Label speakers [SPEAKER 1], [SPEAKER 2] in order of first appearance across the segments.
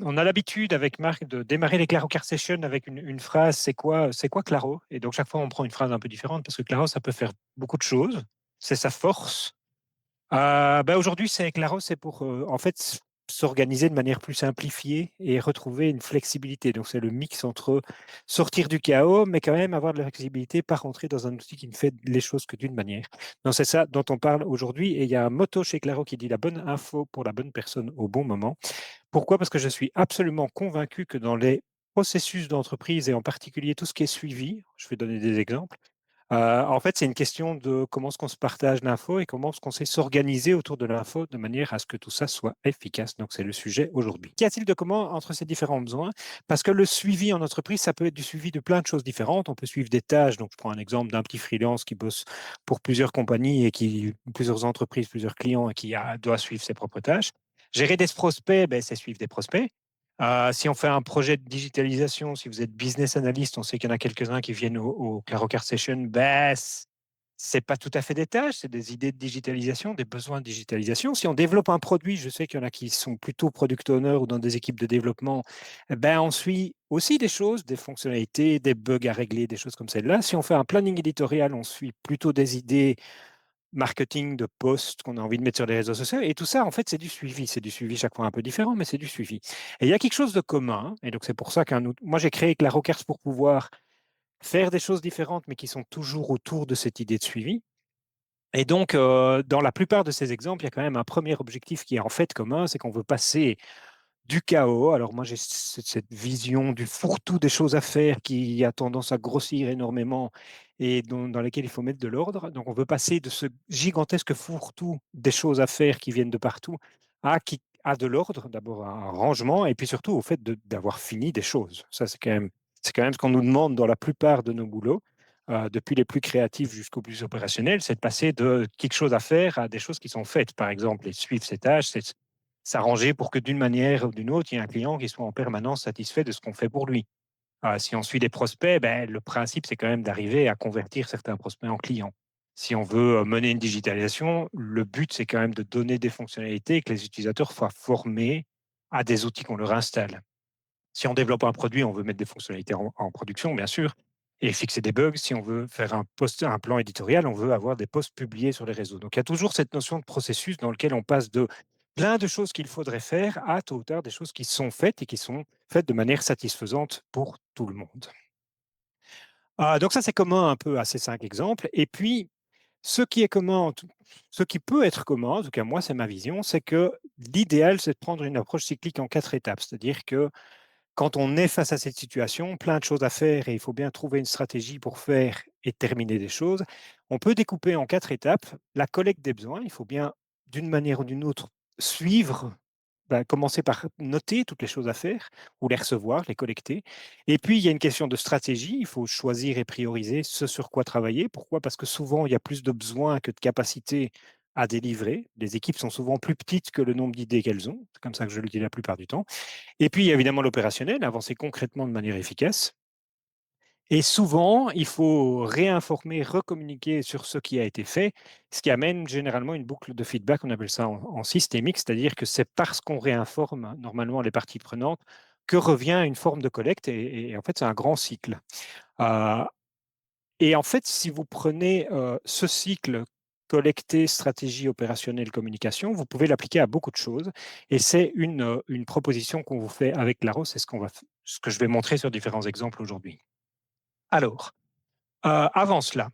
[SPEAKER 1] On a l'habitude avec Marc de démarrer les Claro Car Sessions avec une phrase, c'est quoi Claro? Et donc chaque fois on prend une phrase un peu différente parce que Claro ça peut faire beaucoup de choses, c'est sa force. Aujourd'hui c'est Claro, c'est pour en fait s'organiser de manière plus simplifiée et retrouver une flexibilité. Donc c'est le mix entre sortir du chaos, mais quand même avoir de la flexibilité, pas rentrer dans un outil qui ne fait les choses que d'une manière. Donc c'est ça dont on parle aujourd'hui. Et il y a un motto chez Claro qui dit la bonne info pour la bonne personne au bon moment. Pourquoi? Parce que je suis absolument convaincu que dans les processus d'entreprise et en particulier tout ce qui est suivi, je vais donner des exemples, en fait, c'est une question de comment est-ce qu'on se partage l'info et comment est-ce qu'on sait s'organiser autour de l'info de manière à ce que tout ça soit efficace. Donc, c'est le sujet aujourd'hui. Qu'y a-t-il de commun entre ces différents besoins? Parce que le suivi en entreprise, ça peut être du suivi de plein de choses différentes. On peut suivre des tâches. Donc, je prends un exemple d'un petit freelance qui bosse pour plusieurs compagnies et qui, plusieurs entreprises, plusieurs clients et qui doit suivre ses propres tâches. Gérer des prospects, ben, c'est suivre des prospects. Si on fait un projet de digitalisation, si vous êtes business analyst, on sait qu'il y en a quelques-uns qui viennent au Clarocar Session, ben, c'est pas tout à fait des tâches, c'est des idées de digitalisation, des besoins de digitalisation. Si on développe un produit, je sais qu'il y en a qui sont plutôt product owners ou dans des équipes de développement, ben, on suit aussi des choses, des fonctionnalités, des bugs à régler, des choses comme celle-là. Si on fait un planning éditorial, on suit plutôt des idées marketing de posts qu'on a envie de mettre sur les réseaux sociaux. Et tout ça, en fait, c'est du suivi. C'est du suivi chaque fois un peu différent, mais c'est du suivi. Et il y a quelque chose de commun. Et donc, c'est pour ça moi, j'ai créé Clarocars pour pouvoir faire des choses différentes, mais qui sont toujours autour de cette idée de suivi. Et donc, dans la plupart de ces exemples, il y a quand même un premier objectif qui est en fait commun, c'est qu'on veut passer du chaos. Alors moi, j'ai cette vision du fourre-tout des choses à faire qui a tendance à grossir énormément et dans lesquelles il faut mettre de l'ordre. Donc on veut passer de ce gigantesque fourre-tout des choses à faire qui viennent de partout à de l'ordre, d'abord un rangement et puis surtout au fait d'avoir fini des choses. Ça, c'est quand même ce qu'on nous demande dans la plupart de nos boulots. Depuis les plus créatifs jusqu'aux plus opérationnels, c'est de passer de quelque chose à faire à des choses qui sont faites. Par exemple, et suivre ces tâches, c'est s'arranger pour que d'une manière ou d'une autre, il y ait un client qui soit en permanence satisfait de ce qu'on fait pour lui. Si on suit des prospects, ben, le principe, c'est quand même d'arriver à convertir certains prospects en clients. Si on veut mener une digitalisation, le but, c'est quand même de donner des fonctionnalités et que les utilisateurs soient formés à des outils qu'on leur installe. Si on développe un produit, on veut mettre des fonctionnalités en production, bien sûr, et fixer des bugs. Si on veut faire un plan éditorial, on veut avoir des posts publiés sur les réseaux. Donc il y a toujours cette notion de processus dans lequel on passe de plein de choses qu'il faudrait faire à tôt ou tard des choses qui sont faites et qui sont faites de manière satisfaisante pour tout le monde. Donc ça, c'est commun un peu à ces 5 exemples. Et puis, ce qui est commun, ce qui peut être commun, en tout cas moi, c'est ma vision, c'est que l'idéal, c'est de prendre une approche cyclique en 4 étapes. C'est-à-dire que quand on est face à cette situation, plein de choses à faire et il faut bien trouver une stratégie pour faire et terminer des choses, on peut découper en 4 étapes la collecte des besoins. Il faut bien, d'une manière ou d'une autre, suivre, commencer par noter toutes les choses à faire ou les recevoir, les collecter. Et puis, il y a une question de stratégie. Il faut choisir et prioriser ce sur quoi travailler. Pourquoi? Parce que souvent, il y a plus de besoins que de capacités à délivrer. Les équipes sont souvent plus petites que le nombre d'idées qu'elles ont. C'est comme ça que je le dis la plupart du temps. Et puis, il y a évidemment l'opérationnel, avancer concrètement de manière efficace. Et souvent, il faut réinformer, recommuniquer sur ce qui a été fait, ce qui amène généralement une boucle de feedback, on appelle ça en systémique, c'est-à-dire que c'est parce qu'on réinforme normalement les parties prenantes que revient une forme de collecte, et en fait, c'est un grand cycle. Euh, et en fait, si vous prenez ce cycle collecter, stratégie opérationnelle, communication, vous pouvez l'appliquer à beaucoup de choses. Et c'est une proposition qu'on vous fait avec Laros, c'est ce que je vais montrer sur différents exemples aujourd'hui. Alors, avant cela,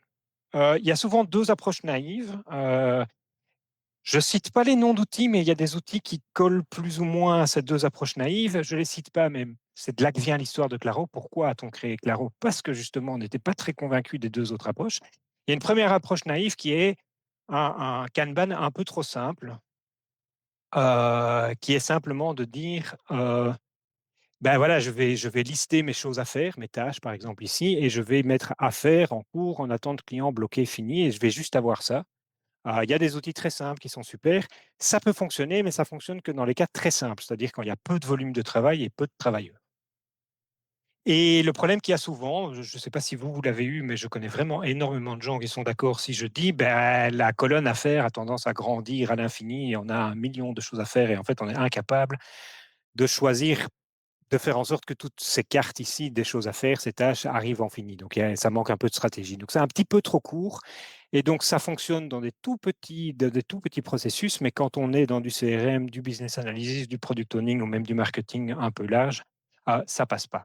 [SPEAKER 1] il y a souvent deux approches naïves. Je ne cite pas les noms d'outils, mais il y a des outils qui collent plus ou moins à ces deux approches naïves. Je ne les cite pas, mais c'est de là que vient l'histoire de Claro. Pourquoi a-t-on créé Claro? Parce que justement, on n'était pas très convaincu des deux autres approches. Il y a une première approche naïve qui est un Kanban un peu trop simple, qui est simplement de dire, ben voilà, je vais lister mes choses à faire, mes tâches par exemple ici, et je vais mettre à faire en cours, en attente client, bloqué, fini, et je vais juste avoir ça. Il y a des outils très simples qui sont super. Ça peut fonctionner, mais ça fonctionne que dans les cas très simples, c'est-à-dire quand il y a peu de volume de travail et peu de travailleurs. Et le problème qu'il y a souvent, je ne sais pas si vous l'avez eu, mais je connais vraiment énormément de gens qui sont d'accord si je dis ben, la colonne à faire a tendance à grandir à l'infini et on a 1 million de choses à faire et en fait on est incapable de choisir de faire en sorte que toutes ces cartes ici, des choses à faire, ces tâches arrivent en fini. Donc ça manque un peu de stratégie. Donc c'est un petit peu trop court. Et donc ça fonctionne dans des tout petits processus, mais quand on est dans du CRM, du business analysis, du product owning ou même du marketing un peu large, ça passe pas.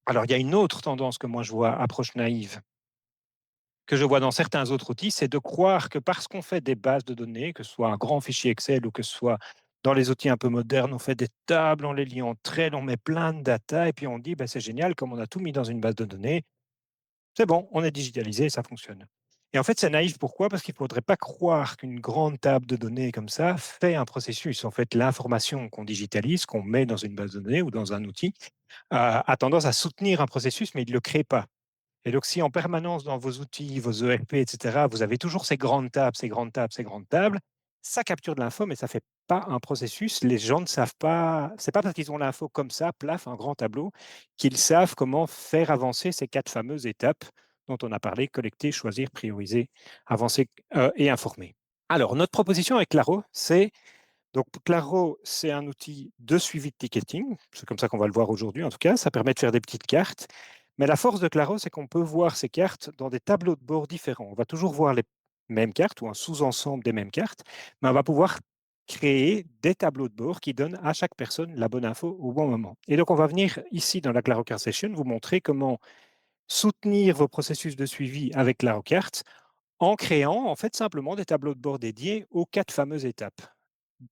[SPEAKER 1] Alors il y a une autre tendance que moi je vois, approche naïve, que je vois dans certains autres outils, c'est de croire que parce qu'on fait des bases de données, que ce soit un grand fichier Excel ou que ce soit dans les outils un peu modernes, on fait des tables, on les lie entre elles, on met plein de data et puis on dit, bah, c'est génial, comme on a tout mis dans une base de données, c'est bon, on est digitalisé, ça fonctionne. Et en fait, c'est naïf. Pourquoi? Parce qu'il ne faudrait pas croire qu'une grande table de données comme ça fait un processus. En fait, l'information qu'on digitalise, qu'on met dans une base de données ou dans un outil, a tendance à soutenir un processus, mais il ne le crée pas. Et donc, si en permanence dans vos outils, vos ERP, etc., vous avez toujours ces grandes tables, ces grandes tables, ces grandes tables, ça capture de l'info, mais ça ne fait pas un processus. Les gens ne savent pas, c'est pas parce qu'ils ont l'info comme ça, plaf, un grand tableau, qu'ils savent comment faire avancer ces quatre fameuses étapes dont on a parlé, collecter, choisir, prioriser, avancer et informer. Alors, notre proposition avec Claro, donc Claro, c'est un outil de suivi de ticketing. C'est comme ça qu'on va le voir aujourd'hui, en tout cas. Ça permet de faire des petites cartes. Mais la force de Claro, c'est qu'on peut voir ces cartes dans des tableaux de bord différents. On va toujours voir les mêmes cartes ou un sous-ensemble des mêmes cartes, mais on va pouvoir créer des tableaux de bord qui donnent à chaque personne la bonne info au bon moment. Et donc, on va venir ici dans la Claro Card Session vous montrer comment soutenir vos processus de suivi avec Claro Card en créant en fait simplement des tableaux de bord dédiés aux quatre fameuses étapes.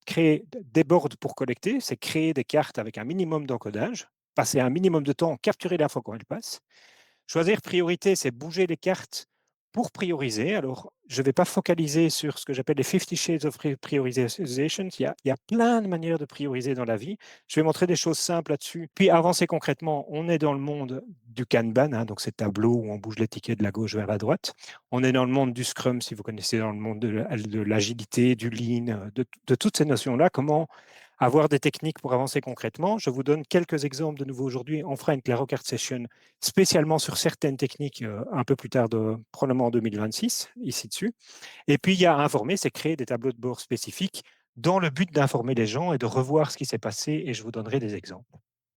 [SPEAKER 1] Créer des boards pour collecter, c'est créer des cartes avec un minimum d'encodage, passer un minimum de temps, capturer l'info quand elle passe. Choisir priorité, c'est bouger les cartes pour prioriser. Alors, je ne vais pas focaliser sur ce que j'appelle les 50 Shades of Priorization. Il y a plein de manières de prioriser dans la vie. Je vais montrer des choses simples là-dessus. Puis, avancer concrètement, on est dans le monde du Kanban, hein, donc ces tableaux où on bouge les tickets de la gauche vers la droite. On est dans le monde du Scrum, si vous connaissez, dans le monde de l'agilité, du Lean, de toutes ces notions-là. Comment avoir des techniques pour avancer concrètement. Je vous donne quelques exemples de nouveau aujourd'hui. On fera une Claro Card Session spécialement sur certaines techniques un peu plus tard, probablement en 2026, ici dessus. Et puis, il y a informer, c'est créer des tableaux de bord spécifiques dans le but d'informer les gens et de revoir ce qui s'est passé, et je vous donnerai des exemples.